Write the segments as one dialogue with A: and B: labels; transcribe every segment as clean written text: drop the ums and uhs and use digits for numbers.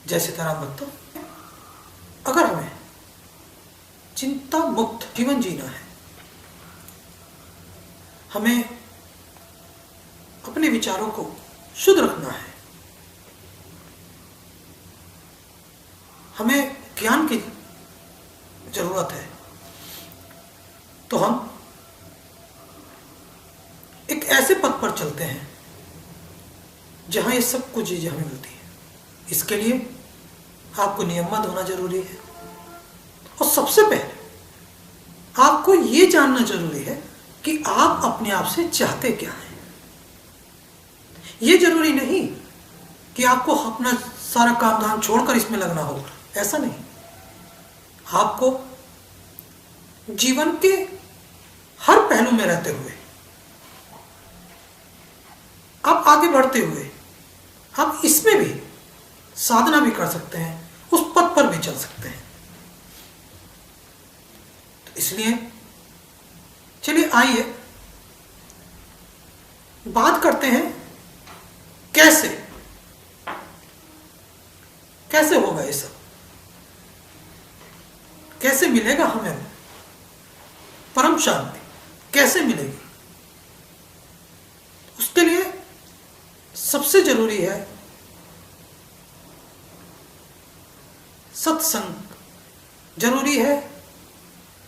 A: जैसे तरह भक्तों, अगर हमें चिंता मुक्त जीवन जीना है, हमें अपने विचारों को शुद्ध रखना है, हमें ज्ञान की जरूरत है, तो हम एक ऐसे पथ पर चलते हैं जहां ये सब कुछ चीजें हमें मिलती है। इसके लिए आपको नियमबद्ध होना जरूरी है, और सबसे पहले आपको ये जानना जरूरी है कि आप अपने आप से चाहते क्या हैं। ये जरूरी नहीं कि आपको अपना सारा काम धाम छोड़कर इसमें लगना होगा, ऐसा नहीं। आपको जीवन के हर पहलू में रहते हुए, आप आगे बढ़ते हुए, आप इसमें भी साधना भी कर सकते हैं, उस पथ पर भी चल सकते हैं। तो इसलिए चलिए आइए बात करते हैं कैसे कैसे होगा ये सब, कैसे मिलेगा हमें परम शांति, कैसे मिलेगी। उसके लिए सबसे जरूरी है सत्संग, जरूरी है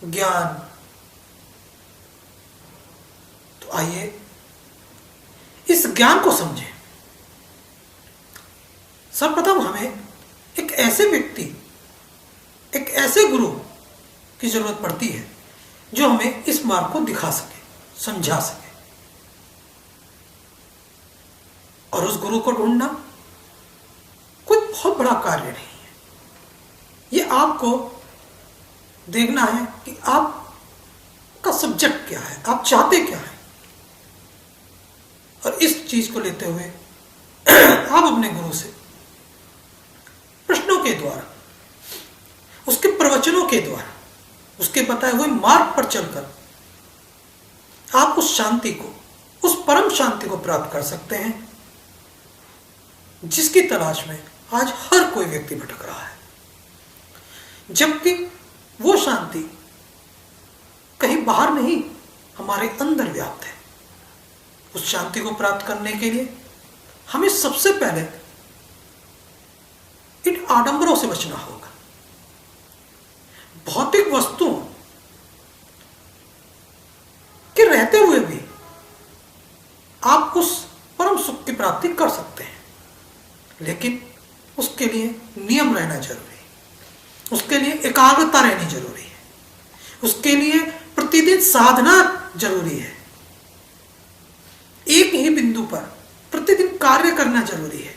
A: ज्ञान। तो आइए इस ज्ञान को समझें। सर्वप्रथम हमें एक ऐसे व्यक्ति, एक ऐसे गुरु की जरूरत पड़ती है जो हमें इस मार्ग को दिखा सके, समझा सके। और उस गुरु को ढूंढना कोई बहुत बड़ा कार्य नहीं है। ये आपको देखना है कि आपका सब्जेक्ट क्या है, आप चाहते क्या है, और इस चीज को लेते हुए आप अपने गुरु से प्रश्नों के द्वारा, उसके प्रवचनों के द्वारा, उसके बताए हुए मार्ग पर चलकर आप उस शांति को, उस परम शांति को प्राप्त कर सकते हैं जिसकी तलाश में आज हर कोई व्यक्ति भटक रहा है। जबकि वो शांति कहीं बाहर नहीं, हमारे अंदर व्याप्त है। उस शांति को प्राप्त करने के लिए हमें सबसे पहले इन आडंबरों से बचना होगा। भौतिक वस्तुओं के रहते हुए भी आप उस परम सुख की प्राप्ति कर सकते हैं, लेकिन उसके लिए नियम रहना जरूरी है, उसके लिए एकाग्रता रहनी जरूरी है, उसके लिए प्रतिदिन साधना जरूरी है, एक ही बिंदु पर प्रतिदिन कार्य करना जरूरी है,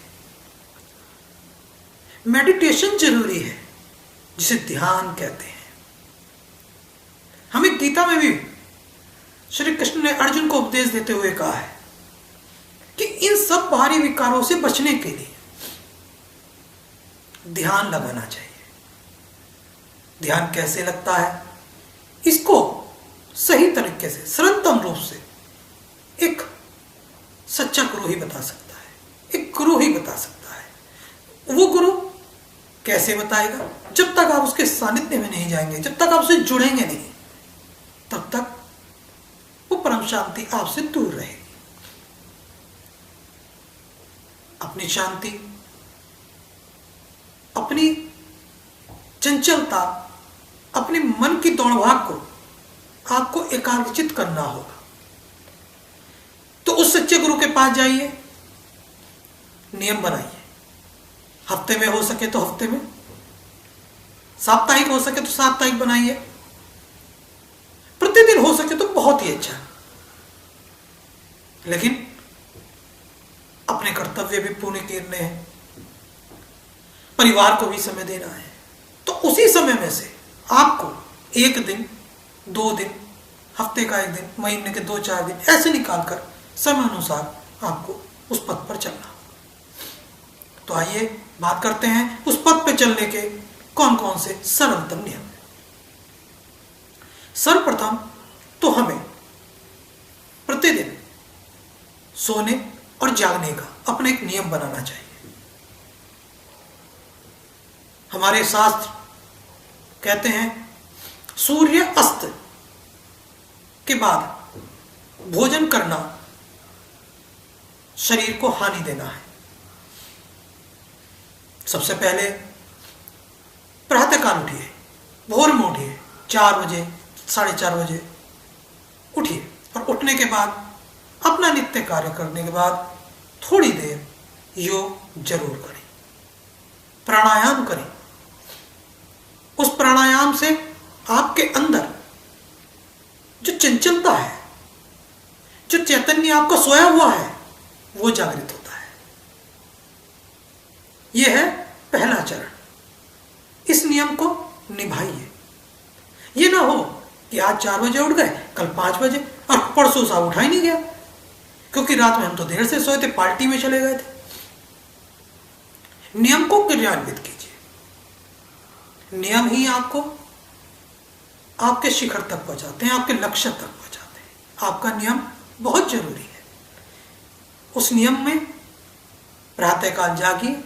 A: मेडिटेशन जरूरी है, जिसे ध्यान कहते हैं। हमें गीता में भी श्री कृष्ण ने अर्जुन को उपदेश देते हुए कहा है कि इन सब बाहरी विकारों से बचने के लिए ध्यान लगाना चाहिए। ध्यान कैसे लगता है, इसको सही तरीके से, सरलतम रूप से एक सच्चा गुरु ही बता सकता है, एक गुरु ही बता सकता है। वो गुरु कैसे बताएगा? जब तक आप उसके सानिध्य में नहीं जाएंगे, जब तक आप उससे जुड़ेंगे नहीं, तब तक वो परम शांति आपसे दूर रहेगी। अपनी शांति, अपनी चंचलता, अपने मन की दौड़भाग को आपको एकाग्रचित करना होगा। तो उस सच्चे गुरु के पास जाइए, नियम बनाइए। हफ्ते में हो सके तो हफ्ते में, साप्ताहिक हो सके तो साप्ताहिक बनाइए, प्रतिदिन हो सके तो बहुत ही अच्छा। लेकिन अपने कर्तव्य भी पूर्ण करने हैं, परिवार को भी समय देना है। तो उसी समय में से आपको एक दिन, 2 दिन, हफ्ते का 1 दिन, महीने के 2-4 दिन ऐसे निकालकर समय अनुसार आपको उस पथ पर चलना होगा। तो आइए बात करते हैं उस पथ पर चलने के कौन कौन से सरलतम नियम। सर्वप्रथम तो हमें प्रतिदिन सोने और जागने का अपना एक नियम बनाना चाहिए। हमारे शास्त्र कहते हैं सूर्य अस्त के बाद भोजन करना शरीर को हानि देना है। सबसे पहले प्रातःकाल उठिए, भोर में उठिए, 4 बजे 4:30 बजे उठिए और उठने के बाद अपना नित्य कार्य करने के बाद थोड़ी देर योग जरूर करें, प्राणायाम करें। उस प्राणायाम से आपके अंदर जो चंचलता है, जो चैतन्य आपका सोया हुआ है, वो जागृत होता है। यह है पहला चरण। इस नियम को निभाइए। ये ना हो कि आज 4 बजे उठ गए, कल 5 बजे और परसों साहब उठा ही नहीं गया, क्योंकि रात में हम तो देर से सोए थे, पार्टी में चले गए थे। नियम को क्रियान्वित कीजिए। नियम ही आपको आपके शिखर तक पहुंचाते हैं, आपके लक्ष्य तक पहुंचाते हैं। आपका नियम बहुत जरूरी है। उस नियम में प्रातःकाल जागिए,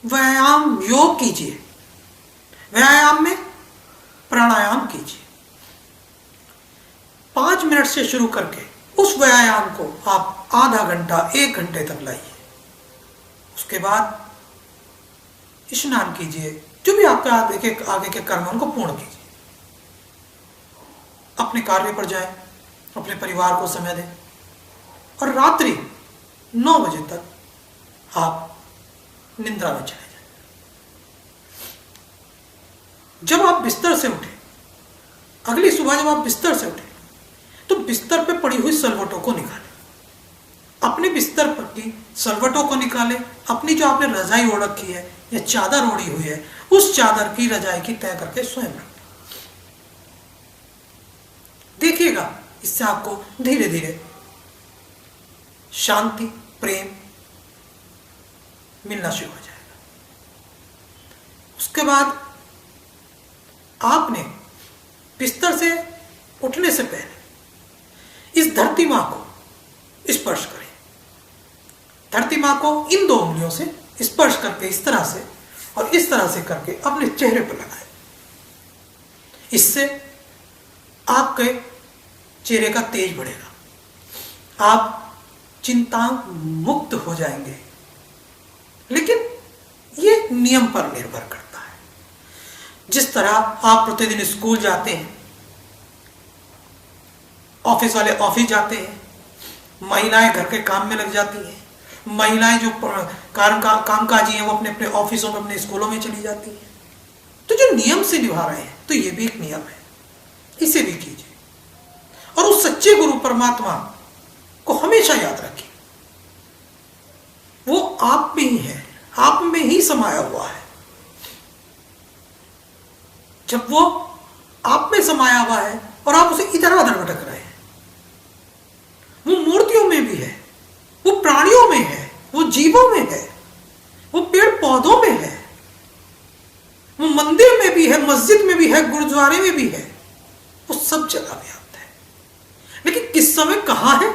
A: व्यायाम योग कीजिए, व्यायाम में प्राणायाम कीजिए। 5 मिनट से शुरू करके उस व्यायाम को आप आधा घंटा 1 घंटे तक लाइए। उसके बाद स्नान कीजिए, जो भी आपका आगे के कर्म उनको पूर्ण कीजिए। अपने कार्य पर जाएं, अपने परिवार को समय दें और रात्रि 9 बजे तक आप निद्रा में चले जाएं। जब आप बिस्तर से उठे, अगली सुबह जब आप बिस्तर से उठे, तो बिस्तर पे पड़ी हुई सलवटों को निकालें। अपने बिस्तर पर की सलवटों को निकालें। अपनी जो आपने रजाई ओढ़ रखी है या चादर ओढ़ी हुई है, उस चादर की रजाई की तय करके स्वयं रखें। देखिएगा, इससे आपको धीरे धीरे शांति, प्रेम मिलना शुरू हो जाएगा। उसके बाद आपने बिस्तर से उठने से पहले इस धरती मां को स्पर्श करें। धरती मां को इन 2 उंगलियों से स्पर्श करके इस तरह से और इस तरह से करके अपने चेहरे पर लगाएं। इससे आपके चेहरे का तेज बढ़ेगा, आप चिंता मुक्त हो जाएंगे। लेकिन यह नियम पर निर्भर करता है। जिस तरह आप प्रतिदिन स्कूल जाते हैं, ऑफिस वाले ऑफिस जाते हैं, महिलाएं घर के काम में लग जाती हैं, महिलाएं जो कामकाजी हैं वो अपने अपने ऑफिसों में, अपने स्कूलों में चली जाती हैं। तो जो नियम से निभा रहे हैं, तो ये भी एक नियम है, इसे भी कीजिए। और उस सच्चे गुरु परमात्मा को हमेशा याद रखिए। वो आप में ही है, आप में ही समाया हुआ है। जब वो आप में समाया हुआ है और आप उसे इधर उधर भटक रहे हैं, वो मूर्तियों में भी है, वो प्राणियों में है, वो जीवों में है, वो पेड़ पौधों में है, वो मंदिर में भी है, मस्जिद में भी है, गुरुद्वारे में भी है, वो सब जगह व्याप्त है। लेकिन किस समय कहां है,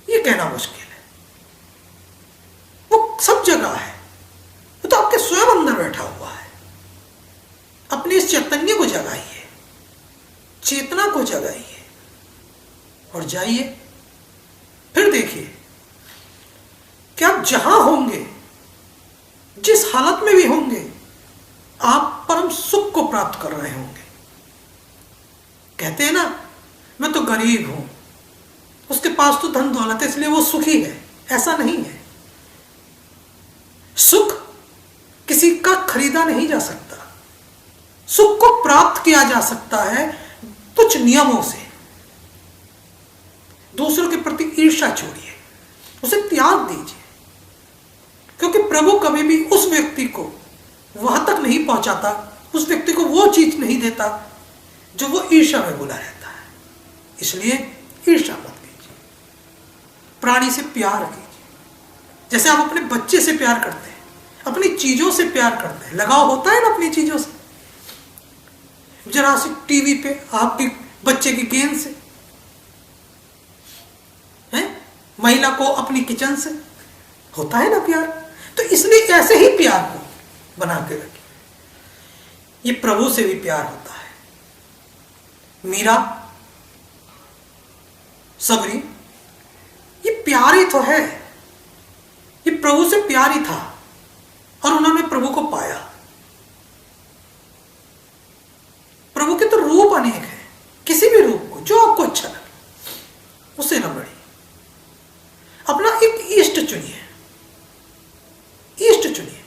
A: ये कहना मुश्किल है। वो सब जगह है, वो तो आपके स्वयं अंदर बैठा हुआ है। अपने इस चैतन्य को जगाइए, चेतना को जगाइए और जाइए। फिर देखिए कि आप जहां होंगे, जिस हालत में भी होंगे, आप परम सुख को प्राप्त कर रहे होंगे। कहते हैं ना, मैं तो गरीब हूं, उसके पास तो धन दौलत है इसलिए वो सुखी है। ऐसा नहीं है। सुख किसी का खरीदा नहीं जा सकता। सुख को प्राप्त किया जा सकता है कुछ नियमों से। दूसरों के प्रति ईर्ष्या छोड़िए, उसे त्याग दीजिए, क्योंकि प्रभु कभी भी उस व्यक्ति को वहां तक नहीं पहुंचाता, उस व्यक्ति को वो चीज नहीं देता जो वो ईर्ष्या में बुला रहता है। इसलिए ईर्ष्या मत कीजिए, प्राणी से प्यार कीजिए। जैसे आप अपने बच्चे से प्यार करते हैं, अपनी चीजों से प्यार करते हैं, लगाव होता है ना अपनी चीजों से। जरा सी टीवी पे आपके बच्चे की गेंद से है, महिला को अपनी किचन से होता है ना प्यार। तो इसलिए ऐसे ही प्यार को बना के रखिए। ये प्रभु से भी प्यार होता है। मीरा, सबरी, ये प्यार ही तो है, ये प्रभु से प्यार ही था और उन्होंने प्रभु को पाया। प्रभु के तो रूप अनेक हैं, किसी भी रूप को जो आपको अच्छा लगे उसे न बढ़िए। अपना एक इष्ट चुनिए, इष्ट चुनिए।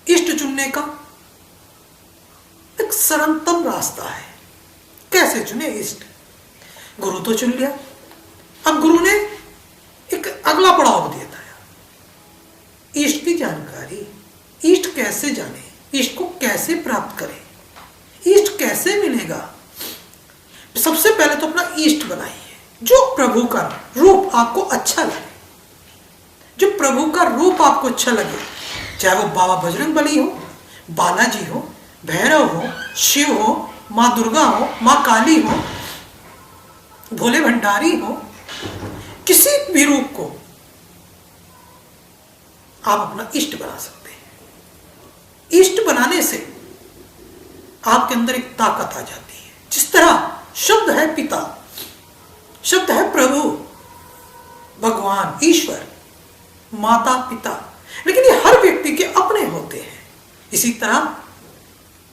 A: इष्ट चुनने का एक सरलतम रास्ता है। कैसे चुने इष्ट? गुरु तो चुन लिया, अब गुरु ने एक अगला पड़ाव दिया था, इष्ट की जानकारी। इष्ट कैसे जाने, इष्ट को कैसे प्राप्त करें, इष्ट कैसे मिलेगा? सबसे पहले तो अपना इष्ट बनाइए, जो प्रभु का रूप आपको अच्छा लगे, जो प्रभु का रूप आपको अच्छा लगे, चाहे वो बाबा बजरंगबली हो, बालाजी हो, भैरव हो, शिव हो, माँ दुर्गा हो, माँ काली हो, भोले भंडारी हो, किसी भी रूप को आप अपना इष्ट बना सकते हैं। इष्ट बनाने से आपके अंदर एक ताकत आ जाती है। जिस तरह शब्द है पिता, शब्द है प्रभु, भगवान, ईश्वर, माता, पिता, लेकिन ये हर व्यक्ति के अपने होते हैं। इसी तरह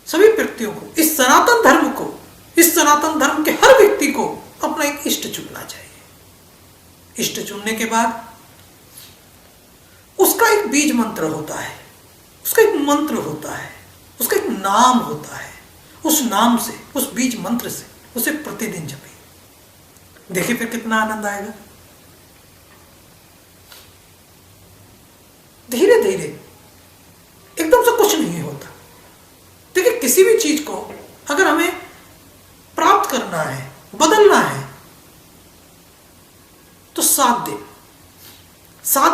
A: सभी व्यक्तियों को, इस सनातन धर्म को, इस सनातन धर्म के हर व्यक्ति को अपना एक इष्ट चुनना चाहिए। इष्ट चुनने के बाद उसका एक बीज मंत्र होता है, उसका एक मंत्र होता है, उसका एक नाम होता है। उस नाम से, उस बीज मंत्र से उसे प्रतिदिन जपिए। देखिए फिर कितना आनंद आएगा। धीरे धीरे, एकदम से कुछ नहीं होता। देखिए किसी भी चीज को अगर हमें प्राप्त करना है, बदलना है, तो 7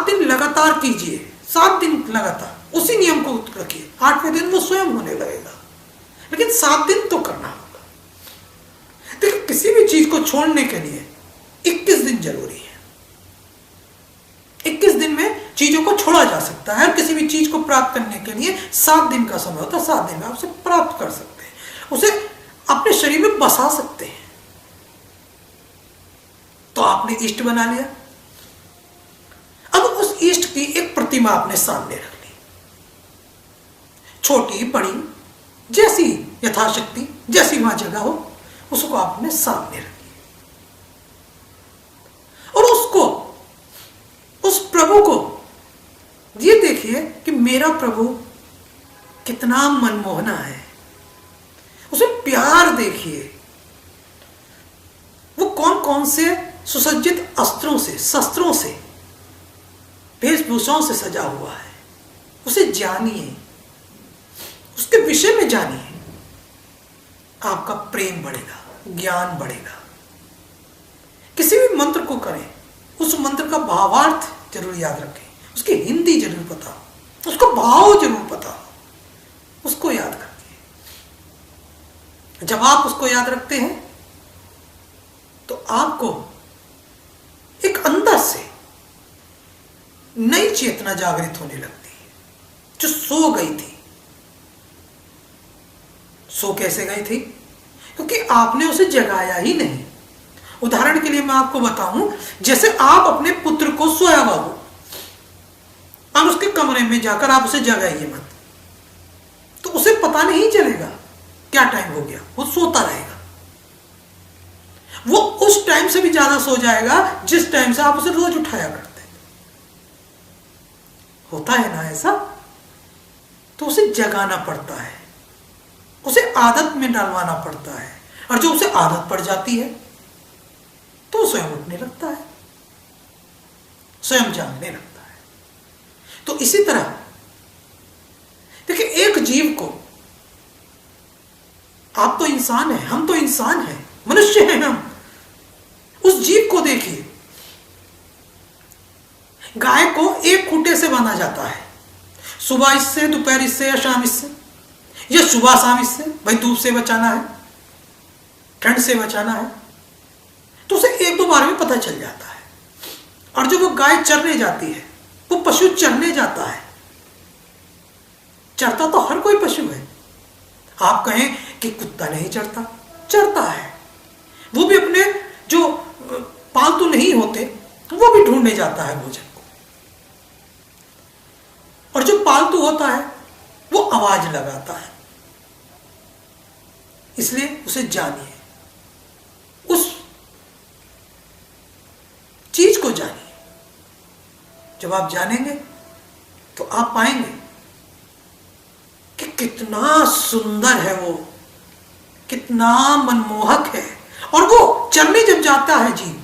A: दिन लगातार कीजिए। 7 दिन लगातार उसी नियम को रखिए। 8वें दिन वो स्वयं होने लगेगा, लेकिन 7 दिन तो करना होगा। देखिए किसी भी चीज को छोड़ने के लिए 21 दिन जरूरी है। 21 दिन में चीजों को छोड़ा जा सकता है। और किसी भी चीज को प्राप्त करने के लिए 7 दिन का समय होता है। 7 दिन में आप उसे प्राप्त कर सकते हैं, उसे अपने शरीर में बसा सकते हैं। तो आपने इष्ट बना लिया। अब उस इष्ट की एक प्रतिमा अपने सामने रख ली, छोटी बड़ी, जैसी यथाशक्ति, जैसी वहां जगह हो, उसको आपने सामने रखी और उसको, उस प्रभु को ये देखिए कि मेरा प्रभु कितना मनमोहना है। उसे प्यार देखिए, वो कौन कौन से सुसज्जित अस्त्रों से, शस्त्रों से, वेशभूषाओं से सजा हुआ है। उसे जानिए, उसके विषय में जानिए। आपका प्रेम बढ़ेगा, ज्ञान बढ़ेगा। किसी भी मंत्र को करें, उस मंत्र का भावार्थ जरूर याद रखें, उसकी हिंदी जरूर पता हो, उसका भाव जरूर पता हो, उसको याद रखिए। जब आप उसको याद रखते हैं तो आपको एक अंदर से नई चेतना जागृत होने लगती है, जो सो गई थी। सो कैसे गई थी? क्योंकि आपने उसे जगाया ही नहीं। उदाहरण के लिए मैं आपको बताऊं, जैसे आप अपने पुत्र को सोया हुआ हो और उसके कमरे में जाकर आप उसे जगाइए मत, तो उसे पता नहीं चलेगा क्या टाइम हो गया, वो सोता रहेगा। वो उस टाइम से भी ज्यादा सो जाएगा जिस टाइम से आप उसे रोज उठाया करते। होता है ना ऐसा? तो उसे जगाना पड़ता है, उसे आदत में डालवाना पड़ता है। और जो उसे आदत पड़ जाती है तो वो स्वयं उठने लगता है, स्वयं जागने लगता है। तो इसी तरह देखिए, एक जीव को, आप तो इंसान हैं, हम तो इंसान हैं, मनुष्य हैं हम, उस जीव को देखिए। गाय को एक खूंटे से बांधा जाता है, सुबह इससे, दोपहर इससे, या शाम इससे, या सुबह शाम इससे। भाई धूप से बचाना है, ठंड से बचाना है, तो उसे 1-2 बार में पता चल जाता है। और जब वो गाय चरने जाती है, वो वो पशु चरने जाता है। चरता तो हर कोई पशु है। आप कहें कि कुत्ता नहीं चरता, चरता है। वो भी अपने जो पालतू नहीं होते वो भी ढूंढने जाता है भोजन को। और जो पालतू होता है वो आवाज लगाता है। इसलिए उसे जानिए, उस चीज को जानिए। जब आप जानेंगे तो आप पाएंगे कि कितना सुंदर है वो, कितना मनमोहक है। और वो चरने जब जाता है जीव,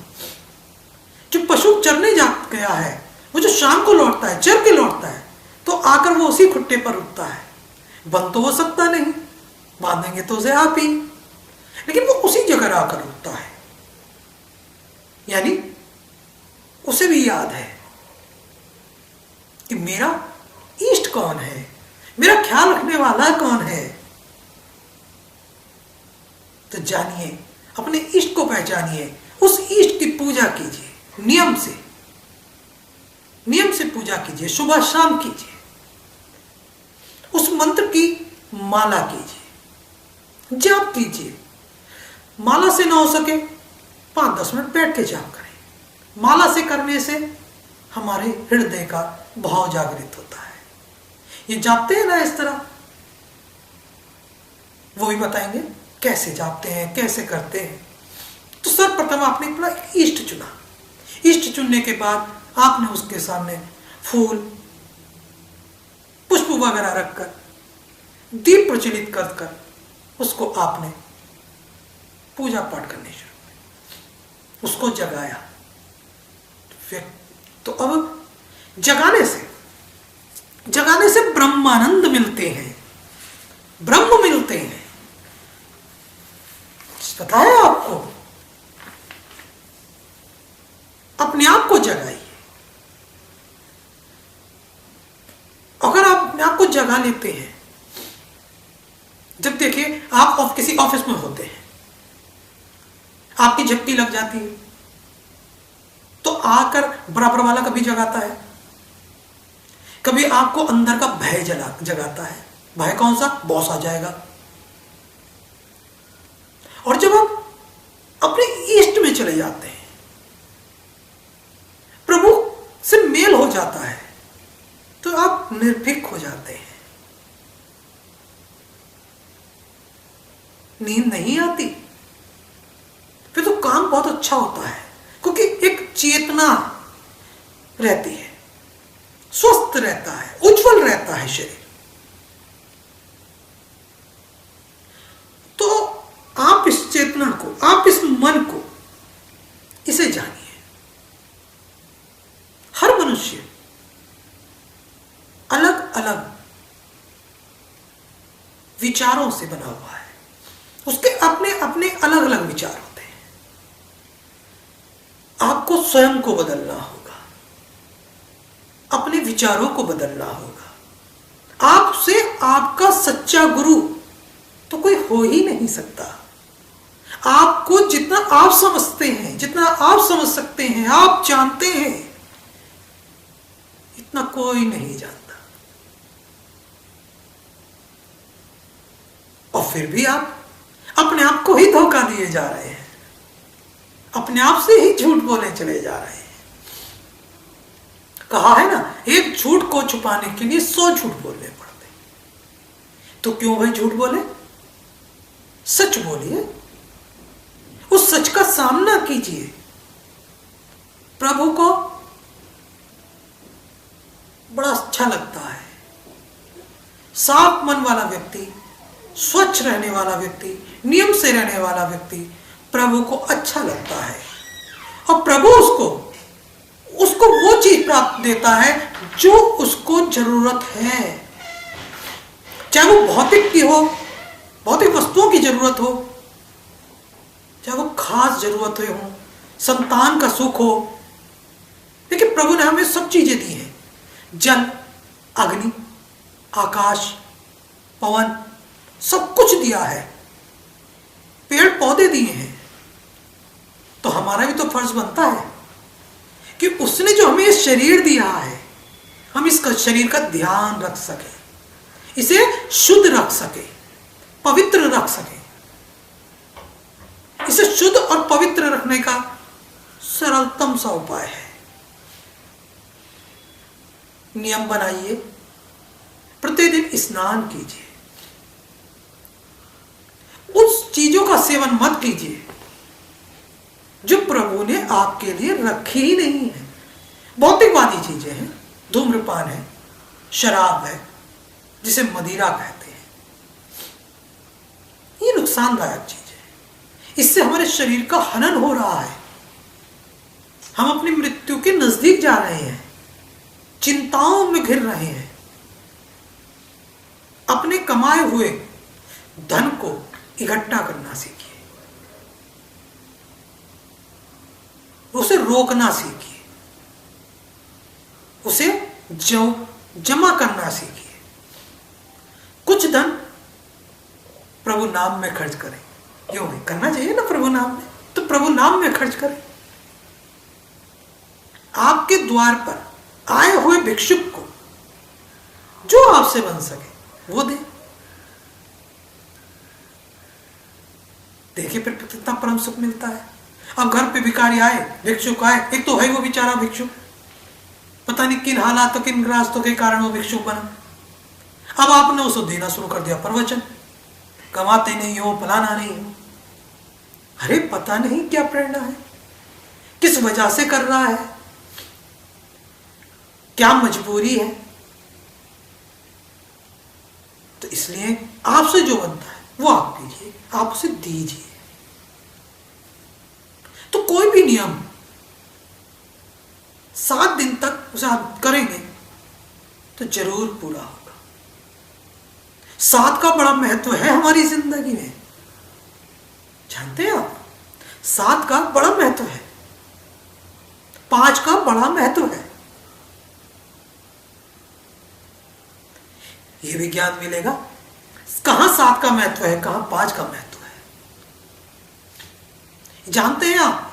A: जो पशु चरने जा गया है, वो जो शाम को लौटता है, चर के लौटता है, तो आकर वो उसी खुट्टे पर रुकता है। बंद तो हो सकता नहीं, बांधेंगे तो उसे आप ही, लेकिन वो उसी जगह आकर रुकता है। यानी उसे भी याद है कि मेरा इष्ट कौन है, मेरा ख्याल रखने वाला कौन है। तो जानिए, अपने इष्ट को पहचानिए, उस इष्ट की पूजा कीजिए, नियम से पूजा कीजिए, सुबह शाम कीजिए, उस मंत्र की माला कीजिए, जाप कीजिए। माला से ना हो सके 5-10 मिनट बैठ के जाप करें। माला से करने से हमारे हृदय का भाव जागृत होता है। ये जापते हैं ना इस तरह, वो भी बताएंगे कैसे जापते हैं, कैसे करते हैं। तो सर्वप्रथम आपने अपना इष्ट चुना। इष्ट चुनने के बाद आपने उसके सामने फूल पुष्प वगैरह रखकर, दीप प्रज्वलित कर कर उसको आपने पूजा पाठ करनी शुरू की, उसको जगाया। फिर तो अब जगाने से ब्रह्मानंद मिलते हैं, ब्रह्म मिलते हैं। पता है आपको? अपने आप को जगाइए। अगर आप अपने आप को जगा लेते हैं, जब देखिए आप किसी ऑफिस में होते हैं, आपकी झपकी लग जाती है, तो आकर बराबर वाला कभी जगाता है, कभी आपको अंदर का भय जगाता है। भय कौन सा? बॉस आ जाएगा। और जब आप अपने इष्ट में चले जाते हैं, प्रभु से मेल हो जाता है, तो आप निर्भीक हो जाते हैं। नींद नहीं आती, फिर तो काम बहुत अच्छा होता है, क्योंकि एक चेतना रहती है, स्वस्थ रहता है, उज्जवल रहता है शरीर। तो आप इस चेतना को, आप इस मन को, इसे जानिए। हर मनुष्य अलग अलग विचारों से बना हुआ है, उसके अपने अपने अलग अलग विचार होते हैं। आपको स्वयं को बदलना होगा, अपने विचारों को बदलना होगा। आपसे आपका सच्चा गुरु तो कोई हो ही नहीं सकता। आपको जितना आप समझते हैं, जितना आप समझ सकते हैं, आप जानते हैं, इतना कोई नहीं जानता। और फिर भी आप अपने आप को ही धोखा दिए जा रहे हैं, अपने आप से ही झूठ बोले चले जा रहे हैं। कहा है ना, एक झूठ को छुपाने के लिए 100 झूठ बोलने पड़ते। तो क्यों भाई झूठ बोले? सच बोलिए, उस सच का सामना कीजिए। प्रभु को बड़ा अच्छा लगता है, साफ मन वाला व्यक्ति, स्वच्छ रहने वाला व्यक्ति, नियम से रहने वाला व्यक्ति प्रभु को अच्छा लगता है। और प्रभु उसको वो चीज प्राप्त देता है जो उसको जरूरत है। चाहे वो भौतिक की हो, भौतिक वस्तुओं की जरूरत हो, चाहे वो खास जरूरत हो, संतान का सुख हो। देखिए, प्रभु ने हमें सब चीजें दी हैं। जल, अग्नि, आकाश, पवन, सब कुछ दिया है, पेड़ पौधे दिए हैं। तो हमारा भी तो फर्ज बनता है कि उसने जो हमें ये शरीर दिया है, हम इस शरीर का ध्यान रख सके, इसे शुद्ध रख सके, पवित्र रख सके। इसे शुद्ध और पवित्र रखने का सरलतम सा उपाय है, नियम बनाइए, प्रतिदिन स्नान कीजिए, उस चीजों का सेवन मत कीजिए जो प्रभु ने आपके लिए रखी ही नहीं है। भौतिकवादी चीजें हैं, धूम्रपान है, शराब है, जिसे मदिरा कहते हैं, ये नुकसानदायक चीज है। इससे हमारे शरीर का हनन हो रहा है, हम अपनी मृत्यु के नजदीक जा रहे हैं, चिंताओं में घिर रहे हैं। अपने कमाए हुए धन को इकट्ठा करना सीखिए, उसे रोकना सीखिए, उसे जमा करना सीखिए। कुछ धन प्रभु नाम में खर्च करें, क्यों नहीं करना चाहिए ना, प्रभु नाम में, तो प्रभु नाम में खर्च करें। आपके द्वार पर आए हुए भिक्षुक को जो आपसे बन सके वो दे। देखिए फिर कितना परम सुख मिलता है। अब घर पे भिखारी आए, भिक्षुक आए, एक तो है वो बेचारा भिक्षुक, पता नहीं किन हालातों, किन रास्तों के कारण वो भिक्षुक बना। अब आपने उसको देना शुरू कर दिया प्रवचन, कमाते नहीं हो, फलाना नहीं हो। अरे पता नहीं क्या प्रेरणा है, किस वजह से कर रहा है, क्या मजबूरी है। तो इसलिए आपसे जो बनता है वो आप कीजिए, आप उसे दीजिए। तो कोई भी नियम 7 दिन तक उसे आप करेंगे तो जरूर पूरा होगा। 7 का बड़ा महत्व है हमारी जिंदगी में, जानते हैं आप, 7 का बड़ा महत्व है, 5 का बड़ा महत्व है। यह भी ज्ञान मिलेगा कहां 7 का महत्व है, कहां 5 का महत्व है। जानते हैं आप,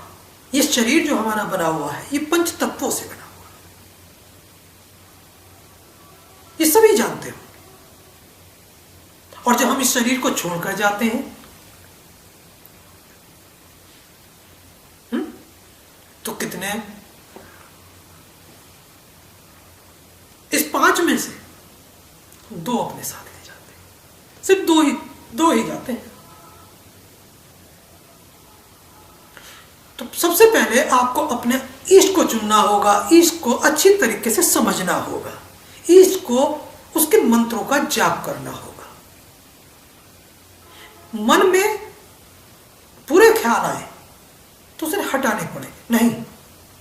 A: ये शरीर जो हमारा बना हुआ है ये 5 तत्वों से बना हुआ है, ये सभी जानते हो। और जब हम इस शरीर को छोड़कर जाते हैं तो कितने, इस 5 में से 2 अपने साथ ले जाते हैं, सिर्फ 2 ही जाते हैं। तो सबसे पहले आपको अपने ईष्ट को चुनना होगा, ईष्ट को अच्छी तरीके से समझना होगा, ईष्ट को उसके मंत्रों का जाप करना होगा। मन में पूरे ख्याल आए तो उसे हटाने पड़ेंगे, नहीं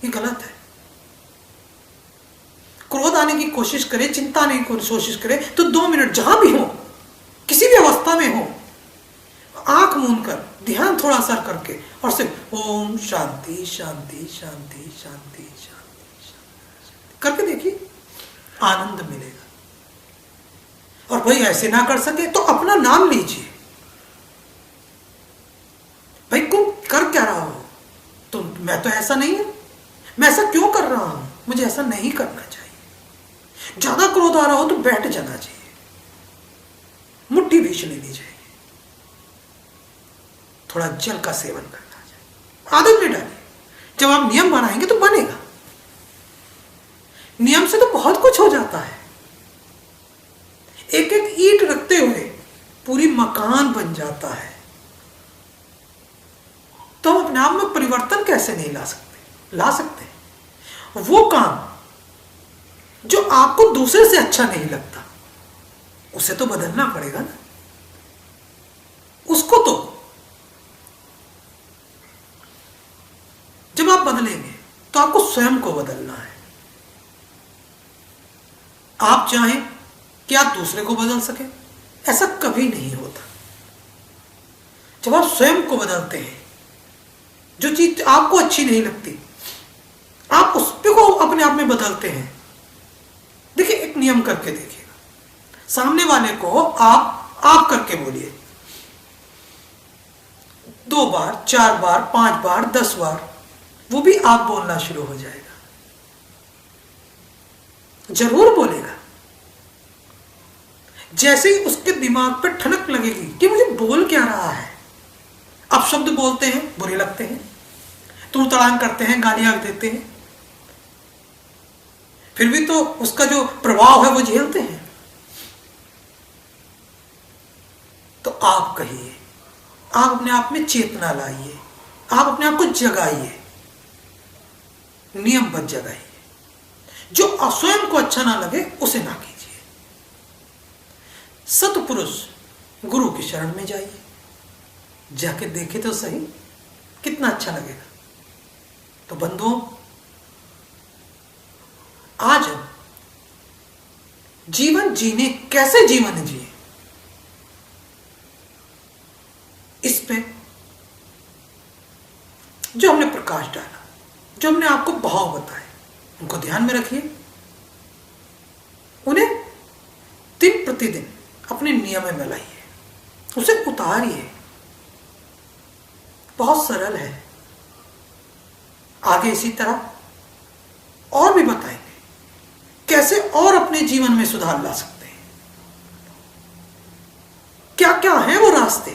A: ये गलत है। क्रोध आने की कोशिश करे, चिंता आने की कोशिश करे तो 2 मिनट जहां भी हो, किसी भी अवस्था में हो, आंख मूंद कर ध्यान थोड़ा सा करके और सिर्फ ओम शांति शांति शांति शांति शांति शांति करके देखिए, आनंद मिलेगा। और भाई ऐसे ना कर सके तो अपना नाम लीजिए, भाई तुम कर क्या रहा हो, तो मैं तो ऐसा नहीं हूं, मैं ऐसा क्यों कर रहा हूं, मुझे ऐसा नहीं करना चाहिए। ज्यादा क्रोध आ रहा हो तो बैठ जाना चाहिए, मुट्ठी भींच लेनी चाहिए, थोड़ा जल का सेवन करना चाहिए, आदत में डालिए। जब आप नियम बनाएंगे तो बनेगा, नियम से तो बहुत कुछ हो जाता है। एक एक ईंट रखते हुए पूरी मकान बन जाता है। तो हम अपने आप में परिवर्तन कैसे नहीं ला सकते, ला सकते हैं। वो काम जो आपको दूसरे से अच्छा नहीं लगता उसे तो बदलना पड़ेगा ना, उसको तो जब आप बदलेंगे तो आपको स्वयं को बदलना है। आप चाहें कि आप दूसरे को बदल सके, ऐसा कभी नहीं होता। जब आप स्वयं को बदलते हैं, जो चीज आपको अच्छी नहीं लगती आप उस पे को अपने आप में बदलते हैं। देखिए एक नियम करके देखिएगा, सामने वाले को आप करके बोलिए, 2 बार 4 बार 5 बार 10 बार वो भी आप बोलना शुरू हो जाएगा। जरूर बोलेगा। जैसे ही उसके दिमाग पर ठनक लगेगी कि मुझे बोल क्या रहा है, अब शब्द बोलते हैं बुरे लगते हैं, तूड़ तड़ांग करते हैं, गालियां देते हैं, फिर भी तो उसका जो प्रभाव है वो झेलते हैं। तो आप कहिए, आप अपने आप में चेतना लाइए, आप अपने आप को जगाइए, नियमबद्ध जगाइए। जो स्वयं को अच्छा ना लगे उसे ना कीजिए। सतपुरुष गुरु की शरण में जाइए, जाके देखे तो सही कितना अच्छा लगेगा। तो बंधुओं, आज हम जीवन जीने, कैसे जीवन जिए, इस पे जो हमने प्रकाश डाला, जो हमने आपको भाव बताए, उनको ध्यान में रखिए। उन्हें दिन प्रतिदिन अपने नियम में लाइए, उसे उतारिए। बहुत सरल है। आगे इसी तरह और भी बताएंगे कैसे और अपने जीवन में सुधार ला सकते हैं, क्या क्या है वो रास्ते।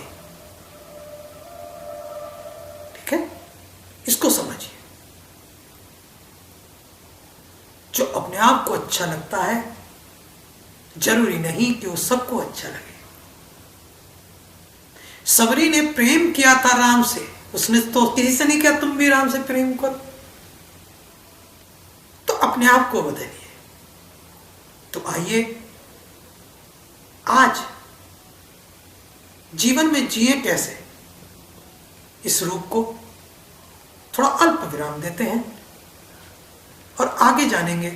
A: ठीक है, इसको समझिए। जो अपने आप को अच्छा लगता है, जरूरी नहीं कि वो सबको अच्छा लगे। सबरी ने प्रेम किया था राम से, उसने तो किसी से नहीं किया तुम भी राम से प्रेम करो। तो अपने आप को बदलिए। तो आइए आज जीवन में जिए कैसे, इस रूप को थोड़ा अल्प विराम देते हैं और आगे जानेंगे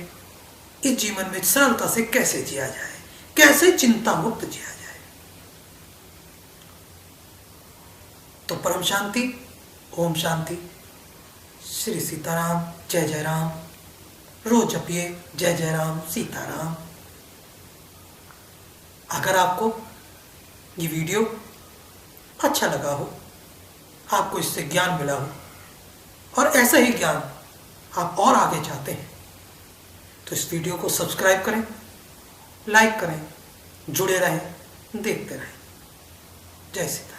A: इस जीवन में सरलता से कैसे जिया जाए, कैसे चिंता मुक्त जिया जाए। तो परम शांति, ओम शांति, श्री सीताराम, जय जय राम। रोज जपिए जय जय राम सीताराम। अगर आपको ये वीडियो अच्छा लगा हो, आपको इससे ज्ञान मिला हो और ऐसा ही ज्ञान आप और आगे चाहते हैं, तो इस वीडियो को सब्सक्राइब करें, लाइक करें, जुड़े रहें, देखते रहें। जय सीता।